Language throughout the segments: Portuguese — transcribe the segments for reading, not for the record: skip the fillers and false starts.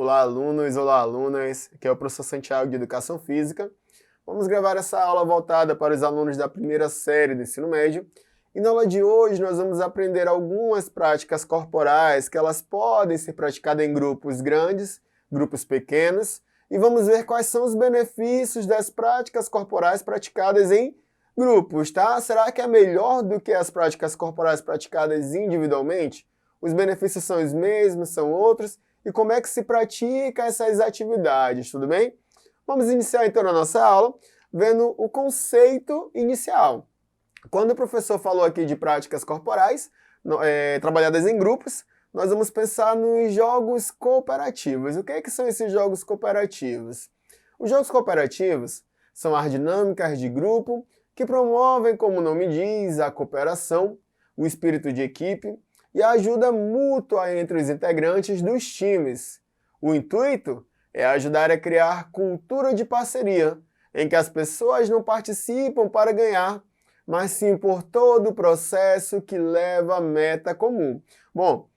Olá, alunos, olá, alunas. Aqui é o professor Santiago de Educação Física. Vamos gravar essa aula voltada para os alunos da primeira série do ensino médio. E na aula de hoje nós vamos aprender algumas práticas corporais que elas podem ser praticadas em grupos grandes, grupos pequenos, e vamos ver quais são os benefícios das práticas corporais praticadas em grupos, tá? Será que é melhor do que as práticas corporais praticadas individualmente? Os benefícios são os mesmos, são outros? E como é que se pratica essas atividades, tudo bem? Vamos iniciar então a nossa aula vendo o conceito inicial. Quando o professor falou aqui de práticas corporais, trabalhadas em grupos, nós vamos pensar nos jogos cooperativos. O que é que são esses jogos cooperativos? Os jogos cooperativos são as dinâmicas de grupo que promovem, como o nome diz, a cooperação, o espírito de equipe e a ajuda mútua entre os integrantes dos times. O intuito é ajudar a criar cultura de parceria, em que as pessoas não participam para ganhar, mas sim por todo o processo que leva à meta comum. Bom,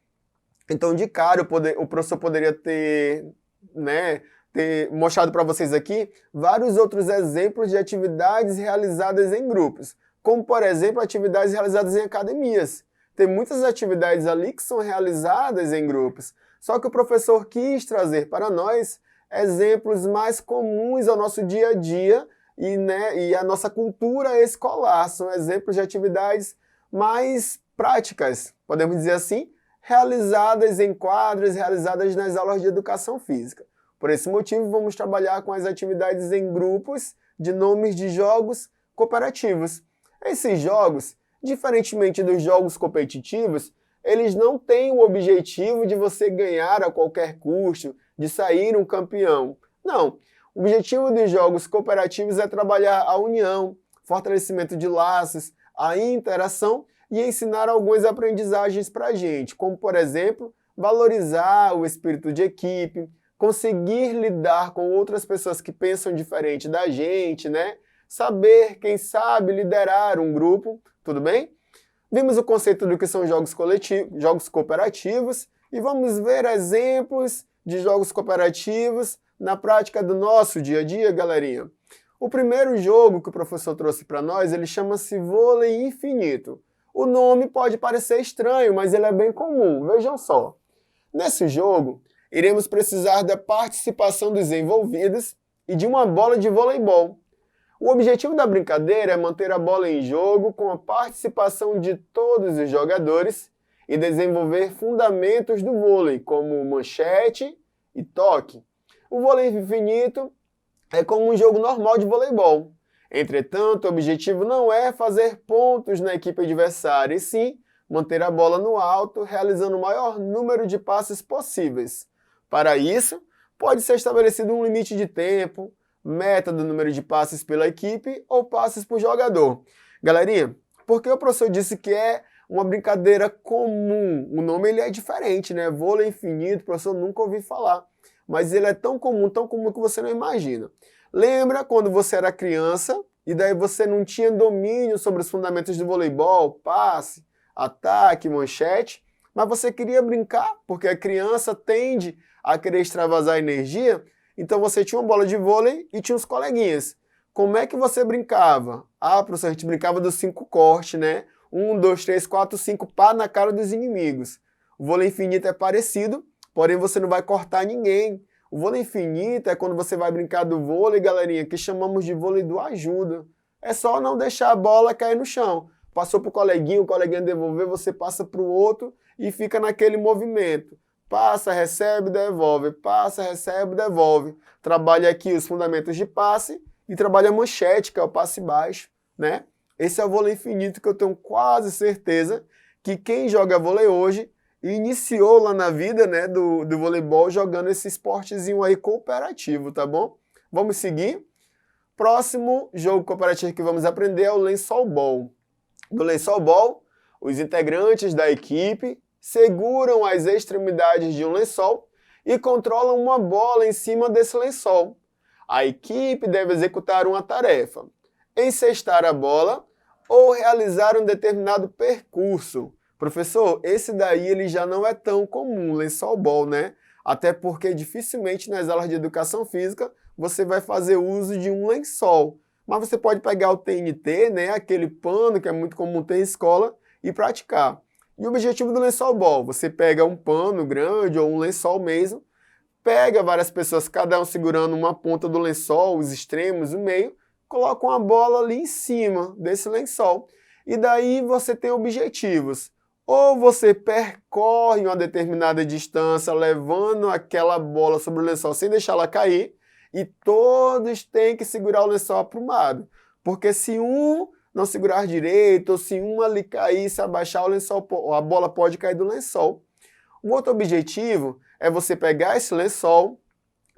então de cara o professor poderia ter mostrado para vocês aqui vários outros exemplos de atividades realizadas em grupos, como por exemplo atividades realizadas em academias. Tem muitas atividades ali que são realizadas em grupos, só que o professor quis trazer para nós exemplos mais comuns ao nosso dia a dia e a nossa cultura escolar. São exemplos de atividades mais práticas, podemos dizer assim, realizadas em quadras, realizadas nas aulas de educação física. Por esse motivo, vamos trabalhar com as atividades em grupos de nomes de jogos cooperativos. Esses jogos, diferentemente dos jogos competitivos, eles não têm o objetivo de você ganhar a qualquer custo, de sair um campeão. Não. O objetivo dos jogos cooperativos é trabalhar a união, fortalecimento de laços, a interação e ensinar algumas aprendizagens para a gente, como, por exemplo, valorizar o espírito de equipe, conseguir lidar com outras pessoas que pensam diferente da gente, né? Saber, quem sabe, liderar um grupo, tudo bem? Vimos o conceito do que são jogos cooperativos e vamos ver exemplos de jogos cooperativos na prática do nosso dia a dia, galerinha. O primeiro jogo que o professor trouxe para nós, ele chama-se vôlei infinito. O nome pode parecer estranho, mas ele é bem comum, vejam só. Nesse jogo, iremos precisar da participação dos envolvidos e de uma bola de voleibol. O objetivo da brincadeira é manter a bola em jogo com a participação de todos os jogadores e desenvolver fundamentos do vôlei, como manchete e toque. O vôlei infinito é como um jogo normal de voleibol. Entretanto, o objetivo não é fazer pontos na equipe adversária, e sim manter a bola no alto, realizando o maior número de passes possíveis. Para isso, pode ser estabelecido um limite de tempo, meta do número de passes pela equipe ou passes por jogador. Galerinha, por que o professor disse que é uma brincadeira comum? O nome ele é diferente, né? Vôlei infinito, o professor nunca ouviu falar. Mas ele é tão comum que você não imagina. Lembra quando você era criança e daí você não tinha domínio sobre os fundamentos do voleibol, passe, ataque, manchete, mas você queria brincar, porque a criança tende a querer extravasar energia, então você tinha uma bola de vôlei e tinha os coleguinhas. Como é que você brincava? Ah, professor, a gente brincava dos 5 cortes, né? 1, 2, 3, 4, 5, pá na cara dos inimigos. O vôlei infinito é parecido, porém você não vai cortar ninguém. O vôlei infinito é quando você vai brincar do vôlei, galerinha, que chamamos de vôlei do ajuda. É só não deixar a bola cair no chão. Passou para o coleguinha devolver, você passa para o outro e fica naquele movimento. Passa, recebe, devolve. Passa, recebe, devolve. Trabalha aqui os fundamentos de passe e trabalha a manchete, que é o passe baixo, né? Esse é o vôlei infinito que eu tenho quase certeza que quem joga vôlei hoje iniciou lá na vida, né, do voleibol jogando esse esportezinho aí cooperativo, tá bom? Vamos seguir? Próximo jogo cooperativo que vamos aprender é o lençol ball. No lençol ball, os integrantes da equipe seguram as extremidades de um lençol e controlam uma bola em cima desse lençol. A equipe deve executar uma tarefa: encestar a bola ou realizar um determinado percurso. Professor, esse daí ele já não é tão comum, lençol ball, né? Até porque dificilmente nas aulas de educação física você vai fazer uso de um lençol. Mas você pode pegar o TNT, né, aquele pano que é muito comum ter em escola, e praticar. E o objetivo do lençol ball, você pega um pano grande ou um lençol mesmo, pega várias pessoas, cada um segurando uma ponta do lençol, os extremos, o meio, coloca uma bola ali em cima desse lençol. E daí você tem objetivos. Ou você percorre uma determinada distância levando aquela bola sobre o lençol sem deixá-la cair, e todos têm que segurar o lençol aprumado. Porque se um não segurar direito, ou se um ali cair, se abaixar, o lençol, a bola pode cair do lençol. Um outro objetivo é você pegar esse lençol,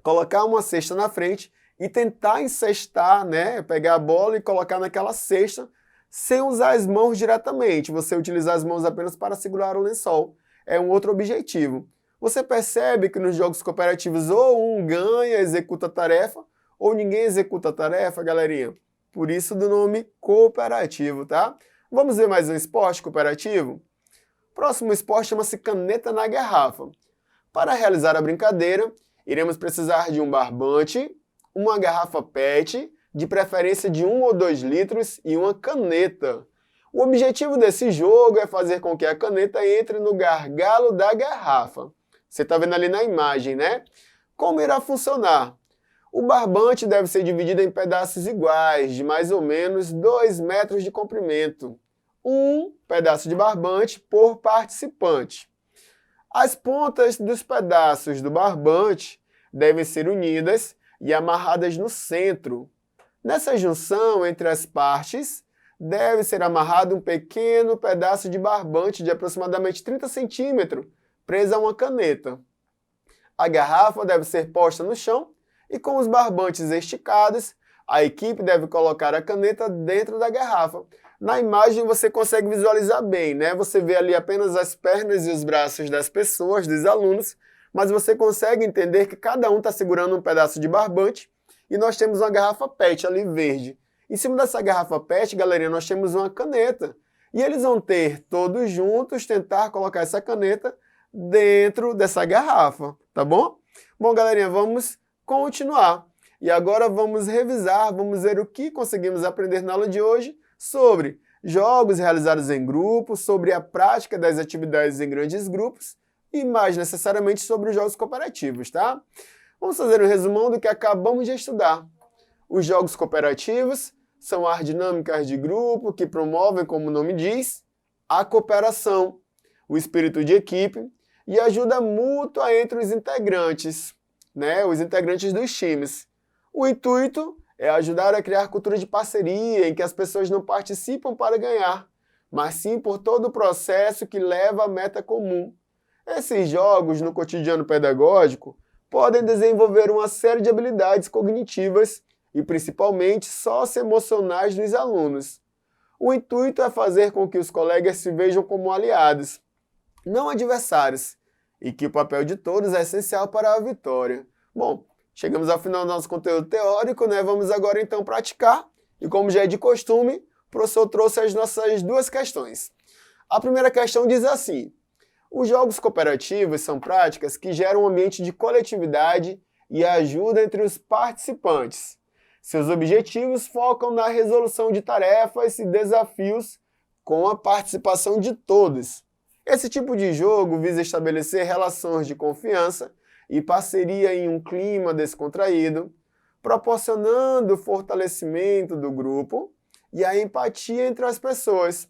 colocar uma cesta na frente e tentar encestar, né? Pegar a bola e colocar naquela cesta sem usar as mãos diretamente. Você utilizar as mãos apenas para segurar o lençol. É um outro objetivo. Você percebe que nos jogos cooperativos ou um ganha, executa a tarefa, ou ninguém executa a tarefa, galerinha. Por isso do nome cooperativo, tá? Vamos ver mais um esporte cooperativo? Próximo esporte chama-se caneta na garrafa. Para realizar a brincadeira, iremos precisar de um barbante, uma garrafa PET, de preferência de 1 ou 2 litros, e uma caneta. O objetivo desse jogo é fazer com que a caneta entre no gargalo da garrafa. Você está vendo ali na imagem, né? Como irá funcionar? O barbante deve ser dividido em pedaços iguais, de mais ou menos 2 metros de comprimento. Um pedaço de barbante por participante. As pontas dos pedaços do barbante devem ser unidas e amarradas no centro. Nessa junção entre as partes, deve ser amarrado um pequeno pedaço de barbante de aproximadamente 30 centímetros, presa a uma caneta. A garrafa deve ser posta no chão e com os barbantes esticados, a equipe deve colocar a caneta dentro da garrafa. Na imagem você consegue visualizar bem, né? Você vê ali apenas as pernas e os braços das pessoas, dos alunos, mas você consegue entender que cada um está segurando um pedaço de barbante e nós temos uma garrafa PET ali verde. Em cima dessa garrafa PET, galerinha, nós temos uma caneta. E eles vão ter, todos juntos, tentar colocar essa caneta dentro dessa garrafa, tá bom? Bom, galerinha, vamos continuar. E agora vamos revisar, vamos ver o que conseguimos aprender na aula de hoje sobre jogos realizados em grupo, sobre a prática das atividades em grandes grupos e, mais necessariamente, sobre os jogos cooperativos, tá? Vamos fazer um resumão do que acabamos de estudar. Os jogos cooperativos são as dinâmicas de grupo que promovem, como o nome diz, a cooperação, o espírito de equipe e a ajuda mútua entre os integrantes, né, os integrantes dos times. O intuito é ajudar a criar cultura de parceria em que as pessoas não participam para ganhar, mas sim por todo o processo que leva à meta comum. Esses jogos, no cotidiano pedagógico, podem desenvolver uma série de habilidades cognitivas e principalmente socioemocionais dos alunos. O intuito é fazer com que os colegas se vejam como aliados, não adversários, e que o papel de todos é essencial para a vitória. Bom, chegamos ao final do nosso conteúdo teórico, né? Vamos agora então praticar, e como já é de costume, o professor trouxe as nossas 2 questões. A primeira questão diz assim: os jogos cooperativos são práticas que geram um ambiente de coletividade e ajuda entre os participantes. Seus objetivos focam na resolução de tarefas e desafios com a participação de todos. Esse tipo de jogo visa estabelecer relações de confiança e parceria em um clima descontraído, proporcionando o fortalecimento do grupo e a empatia entre as pessoas.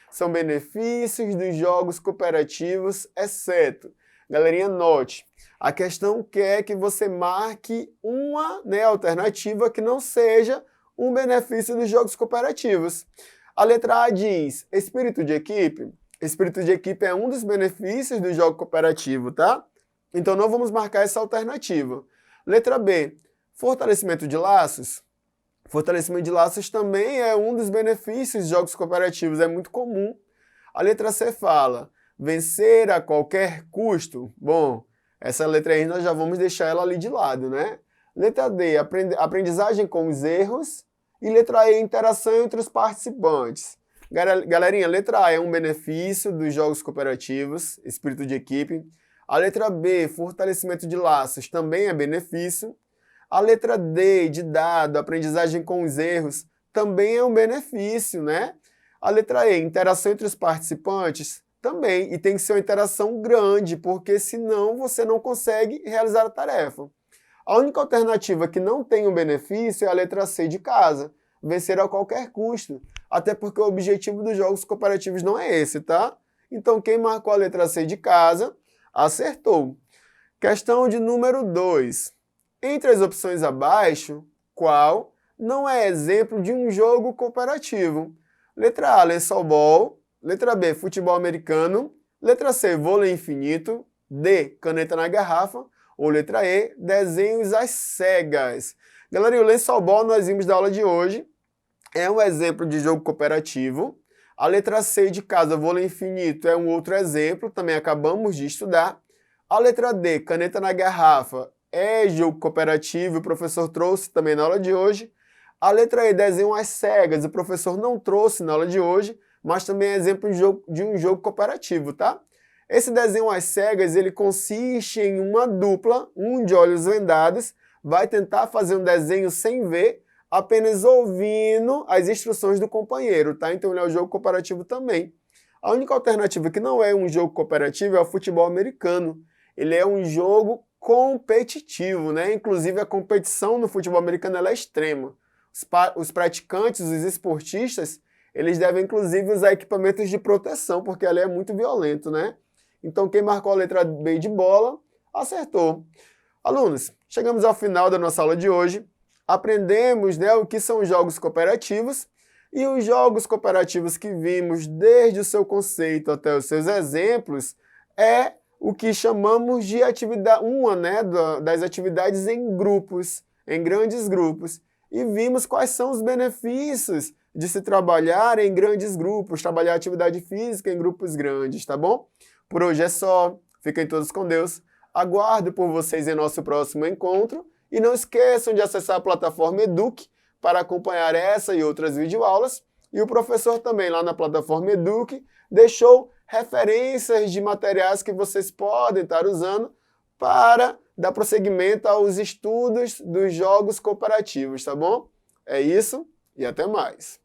São benefícios dos jogos cooperativos, exceto, galerinha, note, a questão quer que você marque uma, né, alternativa que não seja um benefício dos jogos cooperativos. A letra A diz espírito de equipe. Espírito de equipe é um dos benefícios do jogo cooperativo, tá? Então não vamos marcar essa alternativa. Letra B, fortalecimento de laços. Fortalecimento de laços também é um dos benefícios de jogos cooperativos, é muito comum. A letra C fala vencer a qualquer custo. Bom, essa letra aí nós já vamos deixar ela ali de lado, né? Letra D, aprendizagem com os erros. E letra E, interação entre os participantes. Galerinha, letra A é um benefício dos jogos cooperativos, espírito de equipe. A letra B, fortalecimento de laços, também é benefício. A letra D, de dado, aprendizagem com os erros, também é um benefício, né? A letra E, interação entre os participantes, também. E tem que ser uma interação grande, porque senão você não consegue realizar a tarefa. A única alternativa que não tem um benefício é a letra C, de casa. Vencer a qualquer custo. Até porque o objetivo dos jogos cooperativos não é esse, tá? Então, quem marcou a letra C, de casa, acertou. Questão de número 2. Entre as opções abaixo, qual não é exemplo de um jogo cooperativo? Letra A, lençol ball. Letra B, futebol americano. Letra C, vôlei infinito. D, caneta na garrafa. Ou letra E, desenhos às cegas. Galera, o lençol ball nós vimos da aula de hoje. É um exemplo de jogo cooperativo. A letra C, de casa, vôlei infinito, é um outro exemplo, também acabamos de estudar. A letra D, caneta na garrafa, é jogo cooperativo, o professor trouxe também na aula de hoje. A letra E, desenho às cegas, o professor não trouxe na aula de hoje, mas também é exemplo de um jogo cooperativo, tá? Esse desenho às cegas, ele consiste em uma dupla, um de olhos vendados, vai tentar fazer um desenho sem ver, apenas ouvindo as instruções do companheiro, tá? Então ele é um jogo cooperativo também. A única alternativa que não é um jogo cooperativo é o futebol americano. Ele é um jogo competitivo, né? Inclusive a competição no futebol americano ela é extrema. Os praticantes, os esportistas, eles devem inclusive usar equipamentos de proteção, porque ela é muito violento, né? Então quem marcou a letra B, de bola, acertou. Alunos, chegamos ao final da nossa aula de hoje. Aprendemos, né, o que são jogos cooperativos, e os jogos cooperativos que vimos desde o seu conceito até os seus exemplos é o que chamamos de atividade, das atividades em grupos, em grandes grupos. E vimos quais são os benefícios de se trabalhar em grandes grupos, trabalhar atividade física em grupos grandes, tá bom? Por hoje é só, fiquem todos com Deus, aguardo por vocês em nosso próximo encontro, e não esqueçam de acessar a plataforma Eduque para acompanhar essa e outras videoaulas. E o professor também lá na plataforma Eduque deixou referências de materiais que vocês podem estar usando para dar prosseguimento aos estudos dos jogos cooperativos, tá bom? É isso e até mais.